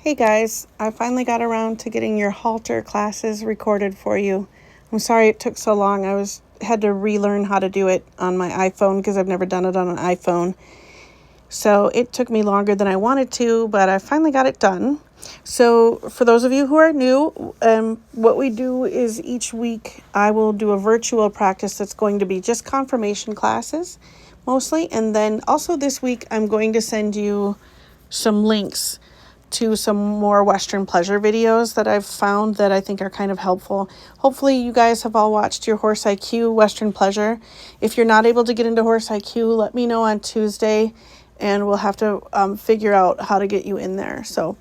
Hey guys, I finally got around to getting your halter classes recorded for you. I'm sorry it took so long. Had to relearn how to do it on my iPhone because I've never done it on an iPhone. So it took me longer than I wanted to, but I finally got it done. So for those of you who are new, what we do is each week I will do a virtual practice that's going to be just confirmation classes mostly. And then also this week I'm going to send you some links to some more Western pleasure videos that I've found that I think are kind of helpful. Hopefully you guys have all watched your Horse IQ Western pleasure. If you're not able to get into Horse IQ, let me know on Tuesday and we'll have to figure out how to get you in there. So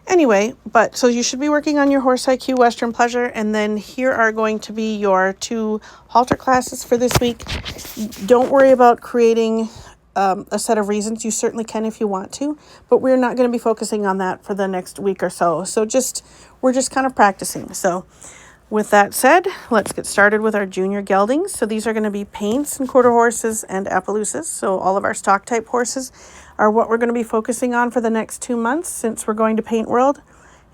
anyway, so you should be working on your Horse IQ Western pleasure, and then here are going to be your 2 halter classes for this week. Don't worry about creating a set of reasons. You certainly can if you want to, but we're not going to be focusing on that for the next week or so. So we're just kind of practicing. So with that said, let's get started with our junior geldings. So these are going to be paints and quarter horses and Appaloosas. So all of our stock type horses are what we're going to be focusing on for the next 2 months, since we're going to Paint World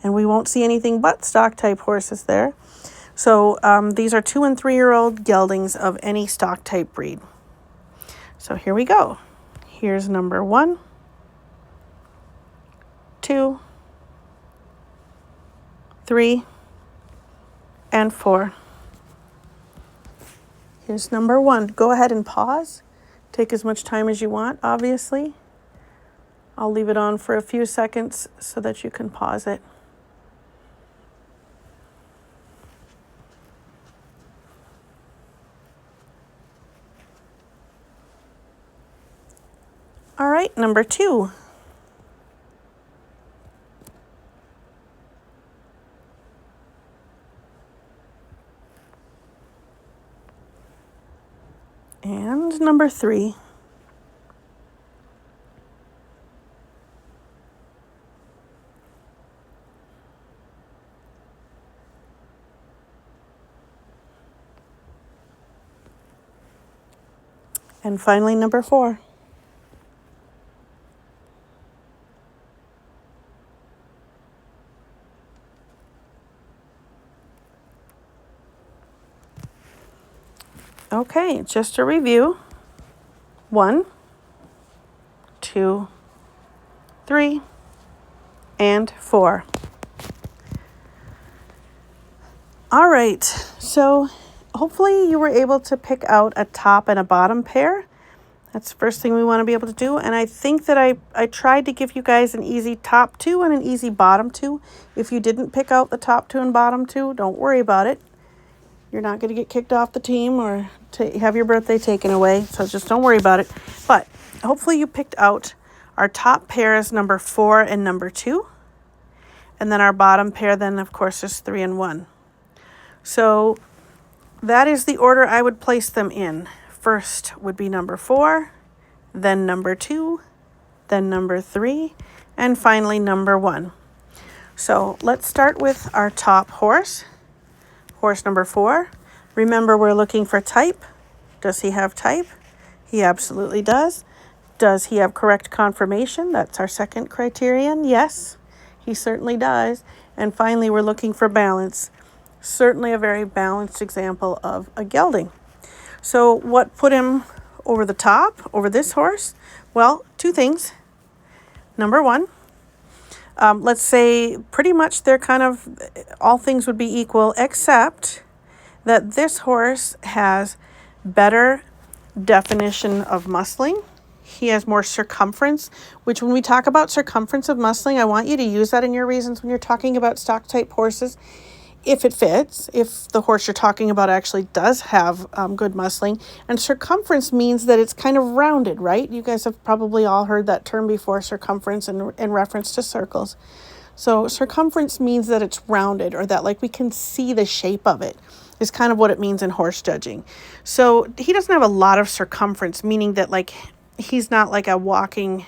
and we won't see anything but stock type horses there. So these are 2 and 3 year old geldings of any stock type breed. So here we go. Here's number 1, 2, 3, and 4. Here's number 1. Go ahead and pause. Take as much time as you want, obviously. I'll leave it on for a few seconds so that you can pause it. All right, number 2. And number 3. And finally, number 4. Okay, just to review. 1, 2, 3, and 4. All right, so hopefully you were able to pick out a top and a bottom pair. That's the first thing we want to be able to do. And I think that I tried to give you guys an easy top 2 and an easy bottom 2. If you didn't pick out the top 2 and bottom 2, don't worry about it. You're not going to get kicked off the team or have your birthday taken away. So just don't worry about it. But hopefully you picked out our top pair is number 4 and number 2. And then our bottom pair then, of course, is 3 and 1. So that is the order I would place them in. First would be number 4, then number 2, then number 3, and finally number 1. So let's start with our top horse. Horse number 4. Remember, we're looking for type. Does he have type? He absolutely does. Does he have correct conformation? That's our second criterion. Yes, he certainly does. And finally, we're looking for balance. Certainly a very balanced example of a gelding. So what put him over the top, over this horse? Well, 2 things. Number 1, let's say pretty much they're kind of, all things would be equal, except that this horse has better definition of muscling. He has more circumference, which when we talk about circumference of muscling, I want you to use that in your reasons when you're talking about stock type horses. If it fits, if the horse you're talking about actually does have good muscling. And circumference means that it's kind of rounded, right? You guys have probably all heard that term before, circumference, in reference to circles. So circumference means that it's rounded, or that like we can see the shape of it, is kind of what it means in horse judging. So he doesn't have a lot of circumference, meaning that like he's not like a walking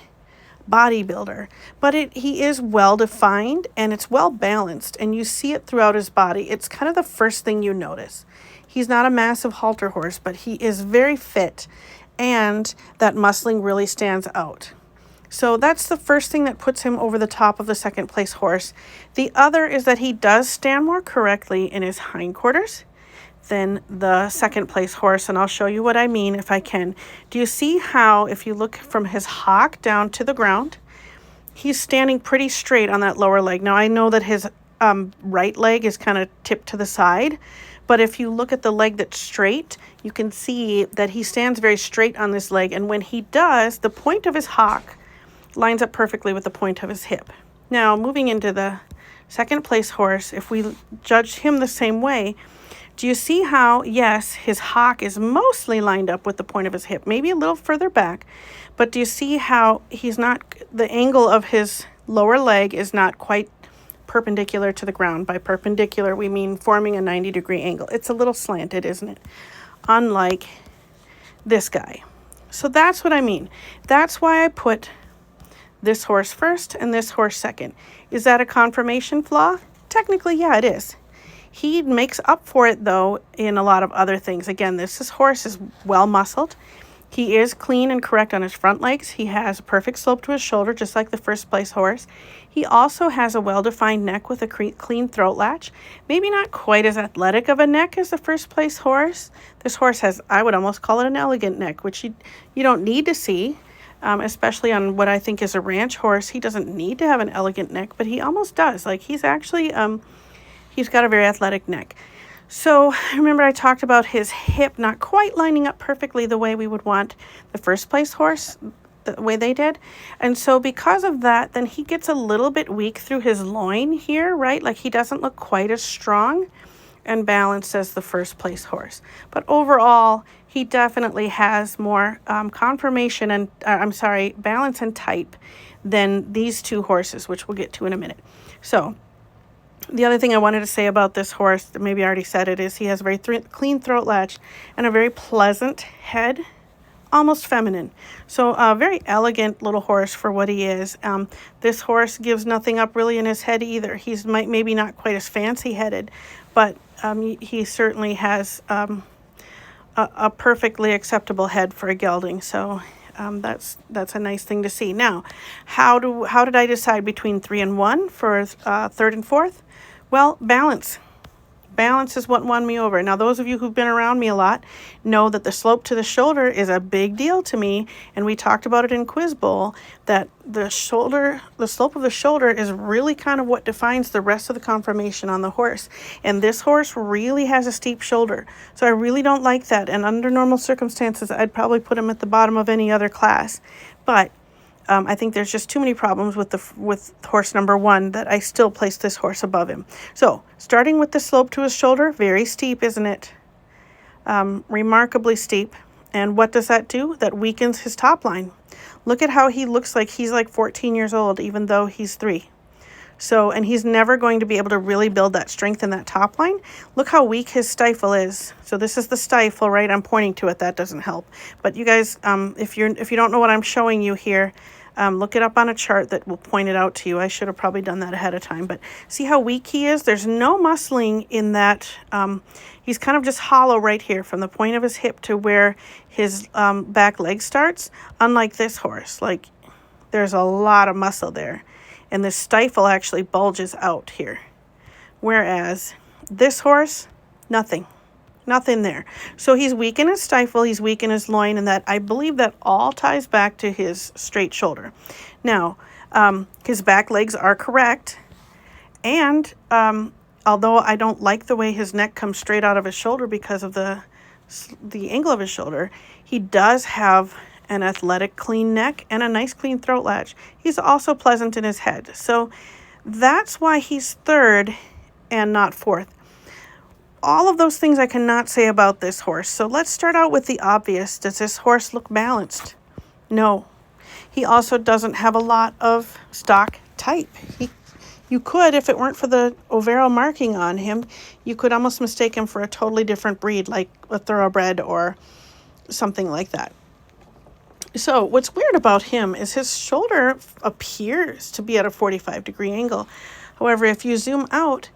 bodybuilder, but he is well defined and it's well balanced, and you see it throughout his body. It's kind of the first thing you notice. He's not a massive halter horse, but he is very fit, and that muscling really stands out. So that's the first thing that puts him over the top of the second place horse. The other is that he does stand more correctly in his hindquarters than the second place horse, and I'll show you what I mean if I can. Do you see how, if you look from his hock down to the ground, he's standing pretty straight on that lower leg. Now I know that his right leg is kind of tipped to the side, but if you look at the leg that's straight, you can see that he stands very straight on this leg, and when he does, the point of his hock lines up perfectly with the point of his hip. Now, moving into the second place horse, if we judge him the same way, do you see how, yes, his hock is mostly lined up with the point of his hip, maybe a little further back, but do you see how he's not, the angle of his lower leg is not quite perpendicular to the ground? By perpendicular, we mean forming a 90-degree angle. It's a little slanted, isn't it? Unlike this guy. So that's what I mean. That's why I put this horse first and this horse second. Is that a confirmation flaw? Technically, yeah, it is. He makes up for it, though, in a lot of other things. Again, this horse is well muscled. He is clean and correct on his front legs. He has a perfect slope to his shoulder, just like the first place horse. He also has a well-defined neck with a clean throat latch. Maybe not quite as athletic of a neck as the first place horse. This horse has, I would almost call it an elegant neck, which you don't need to see. Especially on what I think is a ranch horse. He doesn't need to have an elegant neck, but he almost does. Like, he's actually, he's got a very athletic neck. So remember I talked about his hip not quite lining up perfectly the way we would want the first place horse, the way they did. And so because of that, then he gets a little bit weak through his loin here, right? Like, he doesn't look quite as strong and balanced as the first place horse. But overall, he definitely has more conformation and, balance and type than these two horses, which we'll get to in a minute. So the other thing I wanted to say about this horse, maybe I already said it, is he has a very clean throat latch and a very pleasant head, almost feminine. So a very elegant little horse for what he is. This horse gives nothing up really in his head either. He's maybe not quite as fancy headed, but he certainly has a perfectly acceptable head for a gelding. So that's a nice thing to see. Now, how did I decide between 3 and 1 for third and fourth? Well, balance. Balance is what won me over. Now, those of you who've been around me a lot know that the slope to the shoulder is a big deal to me, and we talked about it in Quiz Bowl, that the slope of the shoulder is really kind of what defines the rest of the conformation on the horse. And this horse really has a steep shoulder, so I really don't like that. And under normal circumstances, I'd probably put him at the bottom of any other class. But I think there's just too many problems with horse number 1 that I still place this horse above him. So starting with the slope to his shoulder, very steep, isn't it? Remarkably steep. And what does that do? That weakens his top line. Look at how he looks like he's like 14 years old, even though he's 3. So, and he's never going to be able to really build that strength in that top line. Look how weak his stifle is. So this is the stifle, right? I'm pointing to it. That doesn't help. But you guys, if you don't know what I'm showing you here, look it up on a chart that will point it out to you. I should have probably done that ahead of time. But see how weak he is? There's no muscling in that. He's kind of just hollow right here from the point of his hip to where his back leg starts. Unlike this horse, like, there's a lot of muscle there. And the stifle actually bulges out here. Whereas this horse, nothing there. So he's weak in his stifle, he's weak in his loin, and that, I believe, that all ties back to his straight shoulder. Now, his back legs are correct, and although I don't like the way his neck comes straight out of his shoulder because of the angle of his shoulder, he does have an athletic, clean neck and a nice, clean throat latch. He's also pleasant in his head. So that's why he's third and not fourth. All of those things I cannot say about this horse. So let's start out with the obvious. Does this horse look balanced? No. He also doesn't have a lot of stock type. You could, if it weren't for the overo marking on him, you could almost mistake him for a totally different breed, like a thoroughbred or something like that. So what's weird about him is his shoulder appears to be at a 45-degree angle. However, if you zoom out,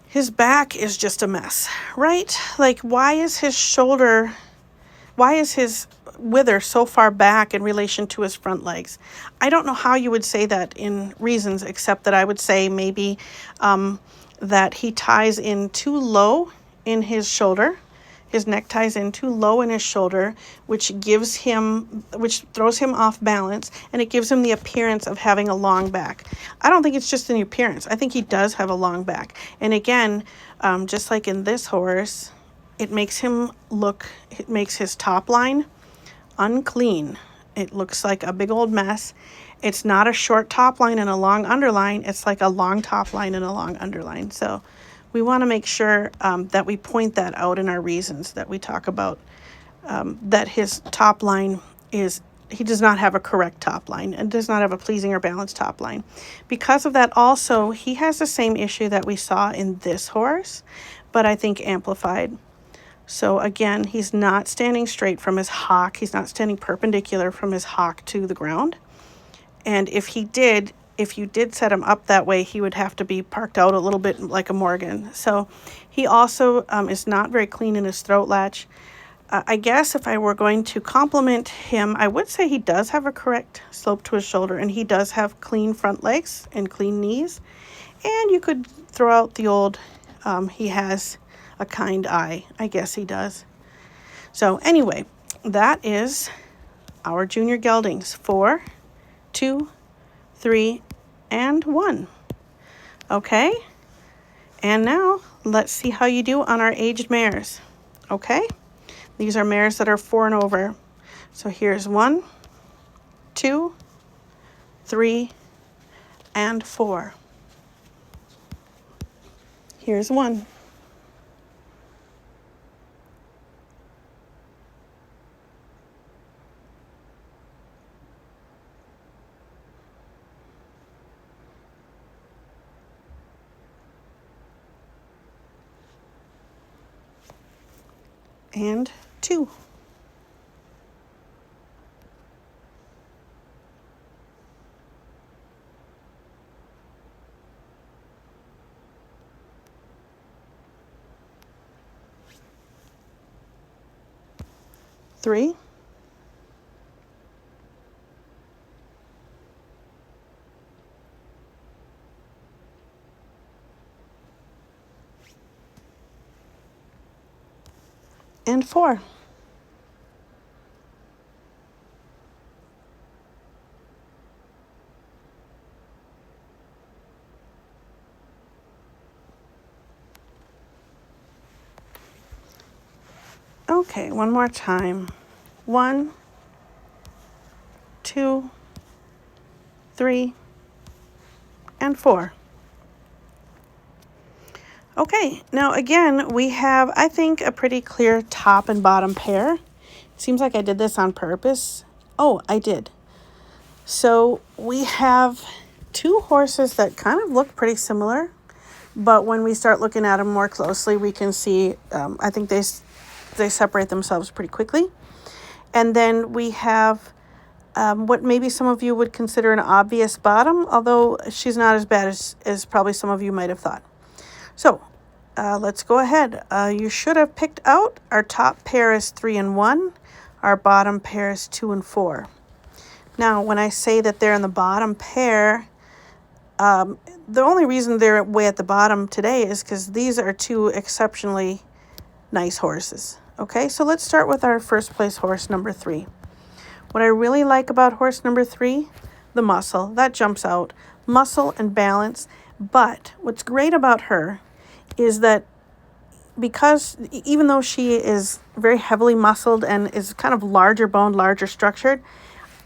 his back is just a mess, right? Like, why is his shoulder why is his wither so far back in relation to his front legs? I don't know how you would say that in reasons, except that I would say maybe that he ties in too low in his shoulder. His neck ties in too low in his shoulder, which throws him off balance, and it gives him the appearance of having a long back. I don't think it's just an appearance. I think he does have a long back. And again, just like in this horse, it makes his top line unclean. It looks like a big old mess. It's not a short top line and a long underline. It's like a long top line and a long underline. So we want to make sure that we point that out in our reasons, that we talk about that his top line he does not have a correct top line and does not have a pleasing or balanced top line. Because of that also, he has the same issue that we saw in this horse, but I think amplified. So again, he's not standing straight from his hock. He's not standing perpendicular from his hock to the ground. And if you did set him up that way, he would have to be parked out a little bit like a Morgan. So he also is not very clean in his throat latch. I guess if I were going to compliment him, I would say he does have a correct slope to his shoulder, and he does have clean front legs and clean knees. And you could throw out the old, he has a kind eye. I guess he does. So anyway, that is our junior geldings. 4, 2, 3, and 1. Okay, and now let's see how you do on our aged mares. Okay, these are mares that are 4 and over. So here's 1, 2, 3, and 4. Here's 1. And 2. Three. And 4. Okay, one more time. 1, 2, 3, and 4. Okay, now again, we have, I think, a pretty clear top and bottom pair. Seems like I did this on purpose. Oh, I did. So we have 2 horses that kind of look pretty similar, but when we start looking at them more closely, we can see, I think they separate themselves pretty quickly. And then we have what maybe some of you would consider an obvious bottom, although she's not as bad as probably some of you might have thought. So let's go ahead. You should have picked out our top pair is 3 and 1. Our bottom pair is 2 and 4. Now, when I say that they're in the bottom pair, the only reason they're way at the bottom today is because these are 2 exceptionally nice horses. Okay, so let's start with our first place horse, number 3. What I really like about horse number 3, the muscle. That jumps out. Muscle and balance. But what's great about her is that because even though she is very heavily muscled and is kind of larger boned, larger structured,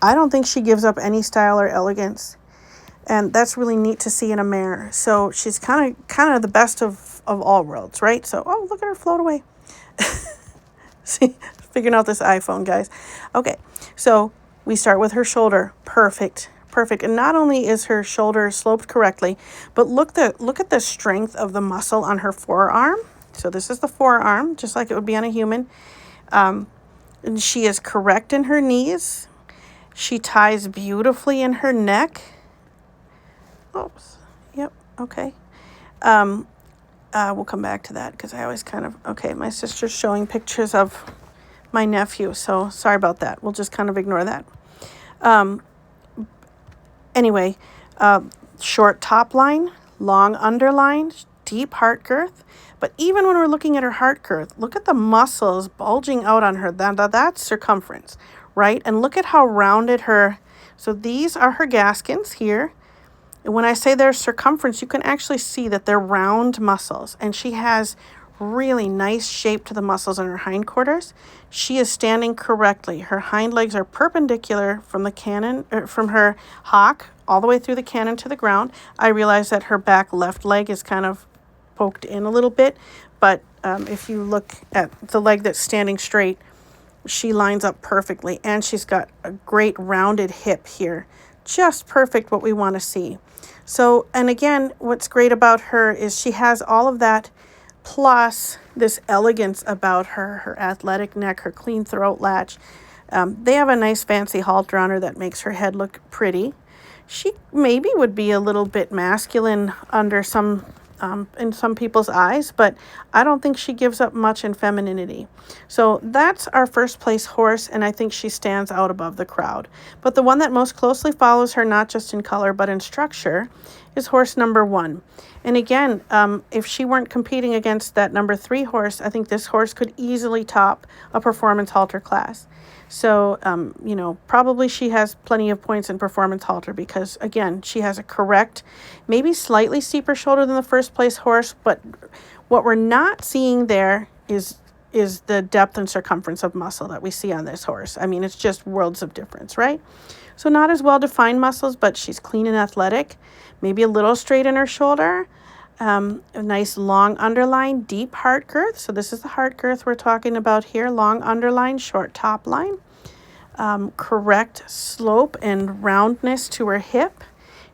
I don't think she gives up any style or elegance. And that's really neat to see in a mare. So she's kind of the best of all worlds, right? So, oh, look at her float away. See, figuring out this iPhone, guys. Okay, so we start with her shoulder. Perfect. And not only is her shoulder sloped correctly, but look at the strength of the muscle on her forearm. So this is the forearm, just like it would be on a human. And she is correct in her knees. She ties beautifully in her neck. Oops. Yep. Okay. We'll come back to that because I always okay, my sister's showing pictures of my nephew. So sorry about that. We'll just kind of ignore that. Um, anyway, short top line, long underline, deep heart girth. But even when we're looking at her heart girth, look at the muscles bulging out on her. That's circumference, right? And look at how rounded her, so these are her gaskins here. And when I say their circumference, you can actually see that they're round muscles. And she has really nice shape to the muscles in her hindquarters. She is standing correctly. Her hind legs are perpendicular from the cannon, from her hock all the way through the cannon to the ground. I realize that her back left leg is kind of poked in a little bit, but if you look at the leg that's standing straight, she lines up perfectly, and she's got a great rounded hip here. Just perfect what we want to see. So, and again, what's great about her is she has all of that, plus this elegance about her athletic neck, her clean throat latch. They have a nice fancy halter on her that makes her head look pretty. She maybe would be a little bit masculine under some in some people's eyes, but I don't think she gives up much in femininity. So that's our first place horse, and I think she stands out above the crowd. But the one that most closely follows her, not just in color but in structure, is horse number 1. And again, if she weren't competing against that number 3 horse, I think this horse could easily top a performance halter class. So, probably she has plenty of points in performance halter because, again, she has a correct, maybe slightly steeper shoulder than the first place horse. But what we're not seeing there is the depth and circumference of muscle that we see on this horse. I mean, it's just worlds of difference, right? So not as well-defined muscles, but she's clean and athletic, maybe a little straight in her shoulder. A nice long underline, deep heart girth. So this is the heart girth we're talking about here. Long underline, short top line. Correct slope and roundness to her hip.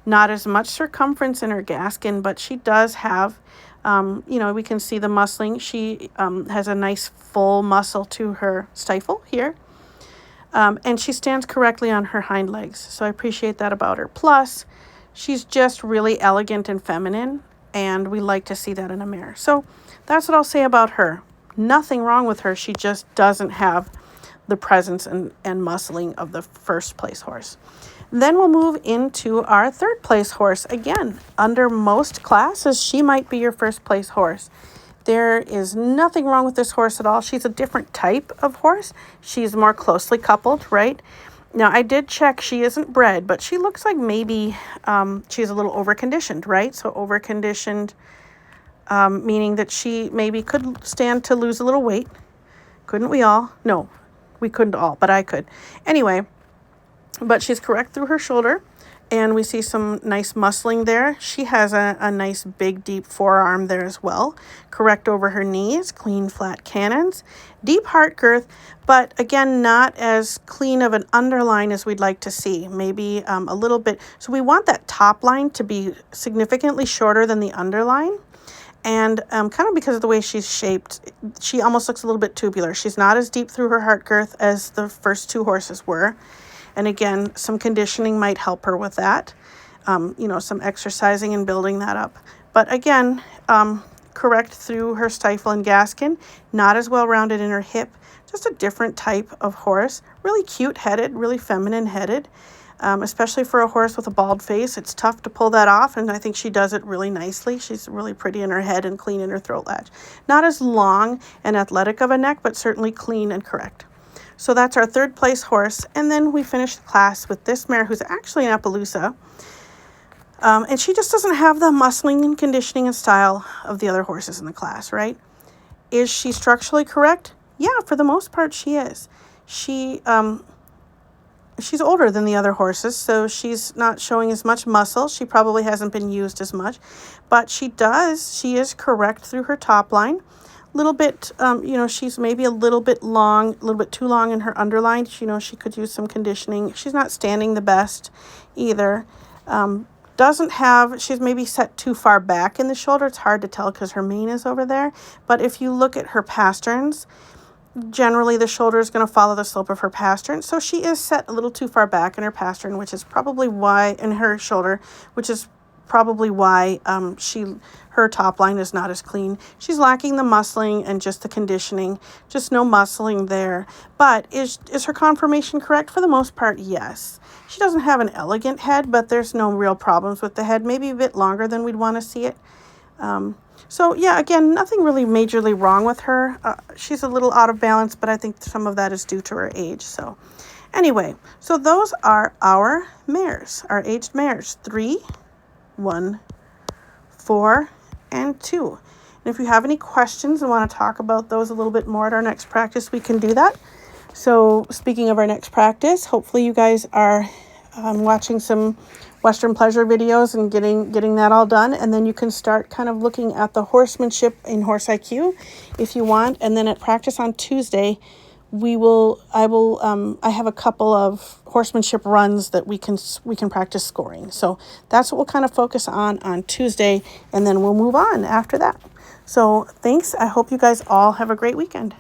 Not as much circumference in her gaskin, but she does have, we can see the muscling. She has a nice full muscle to her stifle here. And she stands correctly on her hind legs. So I appreciate that about her. Plus, she's just really elegant and feminine. And we like to see that in a mare. So that's what I'll say about her. Nothing wrong with her. She just doesn't have the presence and muscling of the first place horse. Then we'll move into our third place horse. Again, under most classes, she might be your first place horse. There is nothing wrong with this horse at all. She's a different type of horse. She's more closely coupled, right? Now, I did check, she isn't bred, but she looks like maybe she's a little overconditioned, right? So overconditioned, meaning that she maybe could stand to lose a little weight. Couldn't we all? No, we couldn't all, but I could. Anyway, but she's correct through her shoulder, and we see some nice muscling there. She has a nice big deep forearm there as well. Correct over her knees, clean flat cannons, deep heart girth, but again, not as clean of an underline as we'd like to see. Maybe a little bit. So we want that top line to be significantly shorter than the underline. And kind of because of the way she's shaped, she almost looks a little bit tubular. She's not as deep through her heart girth as the first 2 horses were. And again, some conditioning might help her with that. Some exercising and building that up. But again, correct through her stifle and gaskin, not as well rounded in her hip, just a different type of horse. Really cute headed, really feminine headed, especially for a horse with a bald face. It's tough to pull that off, and I think she does it really nicely. She's really pretty in her head and clean in her throat latch. Not as long and athletic of a neck, but certainly clean and correct. So that's our third place horse. And then we finish the class with this mare who's actually an Appaloosa. And she just doesn't have the muscling and conditioning and style of the other horses in the class, right? Is she structurally correct? Yeah, for the most part she is. She's older than the other horses, so she's not showing as much muscle. She probably hasn't been used as much. But she is correct through her top line. Little bit, she's maybe a little bit long, a little bit too long in her underline. She could use some conditioning. She's not standing the best either. She's maybe set too far back in the shoulder. It's hard to tell because her mane is over there. But if you look at her pasterns, generally the shoulder is going to follow the slope of her pastern. So she is set a little too far back in her pastern, which is probably why, in her shoulder, which is probably why her top line is not as clean. She's lacking the muscling and just the conditioning, just no muscling there. But is her conformation correct? For the most part, yes. She doesn't have an elegant head, but there's no real problems with the head. Maybe a bit longer than we'd want to see it. So yeah, again, nothing really majorly wrong with her. She's a little out of balance, but I think some of that is due to her age. So anyway, so those are our mares, our aged mares, 3, 1, 4, and 2. And if you have any questions and want to talk about those a little bit more at our next practice, we can do that. So speaking of our next practice, hopefully you guys are watching some Western Pleasure videos and getting that all done, and then you can start kind of looking at the horsemanship in Horse IQ if you want. And then at practice on Tuesday, I have a couple of horsemanship runs that we can practice scoring. So that's what we'll kind of focus on Tuesday, and then we'll move on after that. So thanks. I hope you guys all have a great weekend.